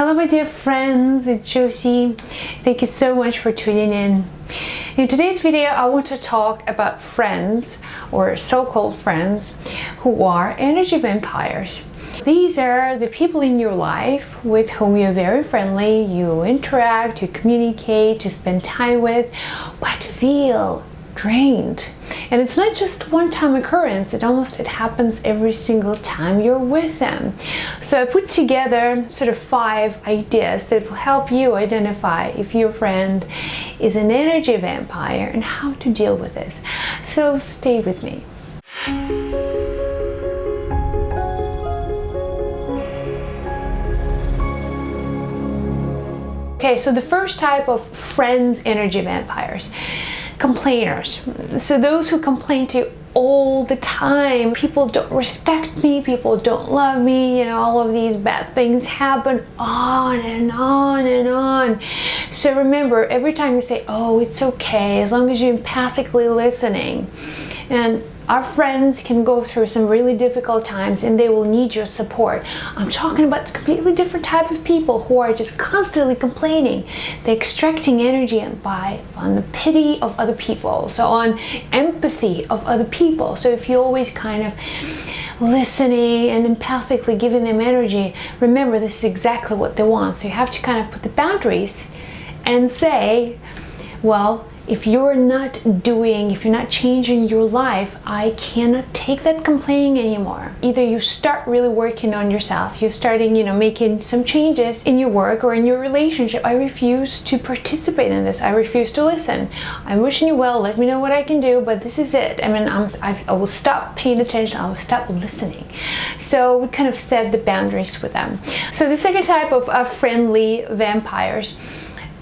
Hello my dear friends, it's Josie. Thank you so much for tuning in. In today's video I want to talk about friends, or so-called friends, who are energy vampires. These are the people in your life with whom you're very friendly, you interact, you communicate, you spend time with, but feel drained. And it's not just one-time occurrence, it happens every single time you're with them. So I put together sort of 5 ideas that will help you identify if your friend is an energy vampire and how to deal with this. So stay with me. Okay, so the first type of friends, energy vampires. Complainers. So those who complain to you all the time. People don't respect me, people don't love me, you know, all of these bad things happen on and on and on. So remember, every time you say, oh, it's okay, as long as you're empathically listening. And our friends can go through some really difficult times and they will need your support. I'm talking about a completely different type of people who are just constantly complaining. They're extracting energy on the pity of other people, so on empathy of other people. So if you're always kind of listening and empathically giving them energy, remember this is exactly what they want. So you have to kind of put the boundaries and say, well, if you're not changing your life, I cannot take that complaining anymore. Either you start really working on yourself, you're starting, making some changes in your work or in your relationship. I refuse to participate in this. I refuse to listen. I'm wishing you well, let me know what I can do, but this is it. I mean, I will stop paying attention, I will stop listening. So we kind of set the boundaries with them. So the second type of friendly vampires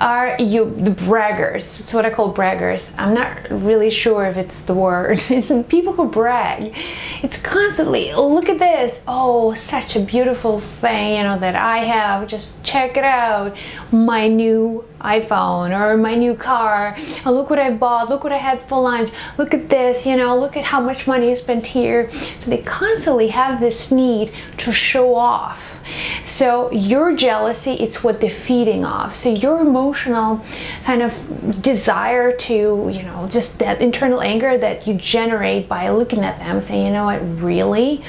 are the braggers. It's what I call braggers. I'm not really sure if it's the word. It's people who brag. It's constantly, look at this. Oh, such a beautiful thing, that I have. Just check it out. My new iPhone or my new car. Oh, look what I bought. Look what I had for lunch. Look at this, look at how much money I spent here. So they constantly have this need to show off. So your jealousy, it's what they're feeding off. So your emotional kind of desire to, just that internal anger that you generate by looking at them, saying, you know what, really?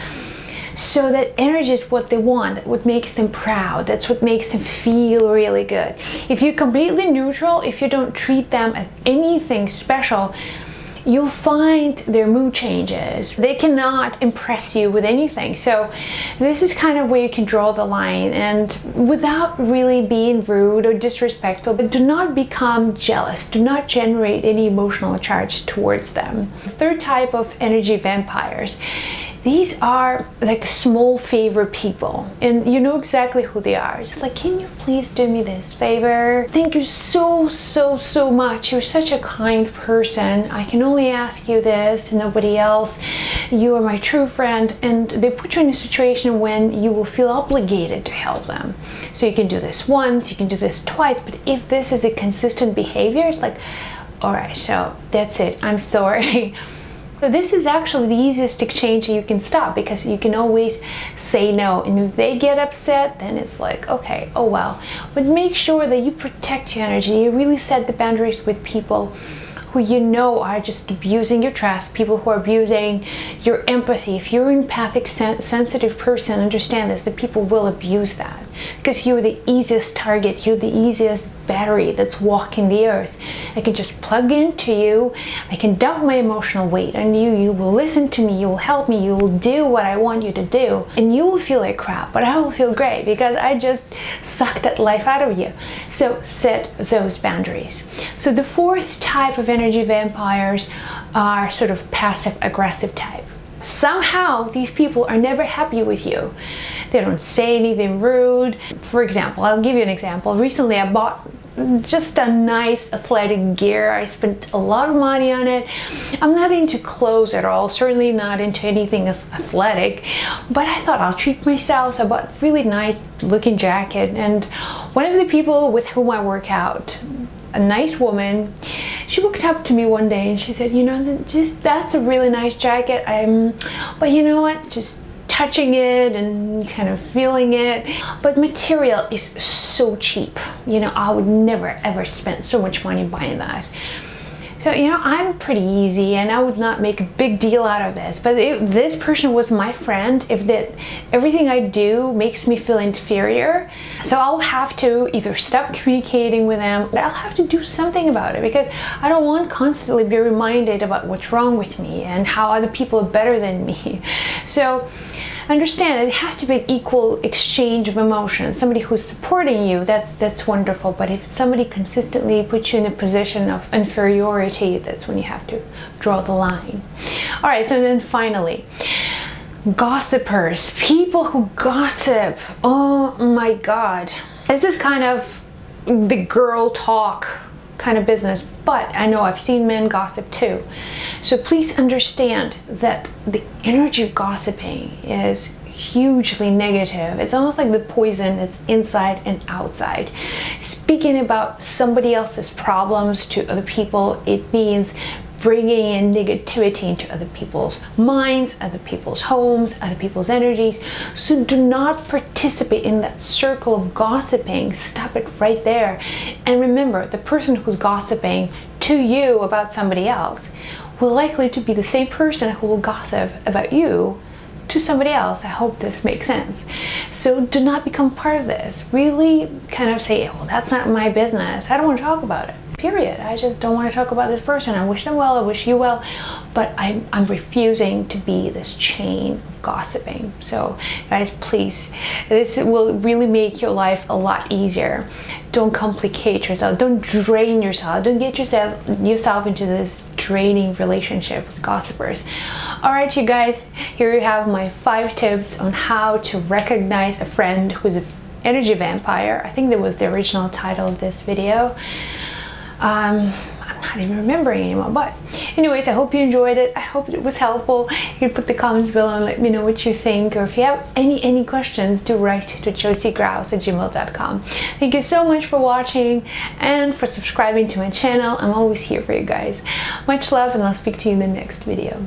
So that energy is what they want, that's what makes them proud, that's what makes them feel really good. If you're completely neutral, if you don't treat them as anything special, you'll find their mood changes. They cannot impress you with anything. So this is kind of where you can draw the line, and without really being rude or disrespectful, but do not become jealous. Do not generate any emotional charge towards them. The third type of energy vampires. These are like small favor people, and you know exactly who they are. It's like, can you please do me this favor? Thank you so much. You're such a kind person. I can only ask you this, nobody else. You are my true friend. And they put you in a situation when you will feel obligated to help them. So you can do this once, you can do this twice, but if this is a consistent behavior, it's like, all right, so that's it. I'm sorry. So this is actually the easiest exchange you can stop, because you can always say no. And if they get upset, then it's like, okay, oh well. But make sure that you protect your energy. You really set the boundaries with people who are just abusing your trust, people who are abusing your empathy. If you're an empathic, sensitive person, understand this, that people will abuse that, because you're the easiest target, you're the easiest battery that's walking the earth. I can just plug into you, I can dump my emotional weight on you, you will listen to me, you will help me, you will do what I want you to do, and you will feel like crap, but I will feel great because I just sucked that life out of you. So set those boundaries. So the fourth type of energy vampires are sort of passive aggressive type. Somehow these people are never happy with you. They don't say anything rude. For example, I'll give you an example. Recently I bought just a nice athletic gear. I spent a lot of money on it. I'm not into clothes at all, certainly not into anything as athletic, but I thought I'll treat myself. So I bought a really nice looking jacket, and one of the people with whom I work out, a nice woman, she walked up to me one day and she said, that's a really nice jacket, but you know what, just touching it and kind of feeling it. But material is so cheap. You know, I would never ever spend so much money buying that. So, you know, I'm pretty easy and I would not make a big deal out of this. But if this person was my friend, if that everything I do makes me feel inferior, so I'll have to either stop communicating with them, or I'll have to do something about it, because I don't want constantly be reminded about what's wrong with me and how other people are better than me. So understand that it has to be an equal exchange of emotions. Somebody who's supporting you, that's wonderful. But if somebody consistently puts you in a position of inferiority, that's when you have to draw the line. All right, so then finally, gossipers, people who gossip. Oh my God. This is kind of the girl talk kind of business, but I know I've seen men gossip too. So please understand that the energy of gossiping is hugely negative. It's almost like the poison that's inside and outside. Speaking about somebody else's problems to other people, it means bringing in negativity into other people's minds, other people's homes, other people's energies. So do not participate in that circle of gossiping. Stop it right there. And remember, the person who's gossiping to you about somebody else will likely to be the same person who will gossip about you to somebody else. I hope this makes sense. So do not become part of this. Really kind of say, well, that's not my business. I don't want to talk about it. Period. I just don't want to talk about this person. I wish them well, I wish you well, but I'm refusing to be this chain of gossiping. So guys, please, this will really make your life a lot easier. Don't complicate yourself. Don't drain yourself. Don't get yourself into this draining relationship with gossipers. All right, you guys, here you have my 5 tips on how to recognize a friend who's an energy vampire. I think that was the original title of this video. I'm not even remembering anymore, but anyways, I hope you enjoyed it. I hope it was helpful. You can put the comments below and let me know what you think, or if you have any questions, do write to josiegrouse@gmail.com. Thank you so much for watching and for subscribing to my channel. I'm always here for you guys. Much love, and I'll speak to you in the next video.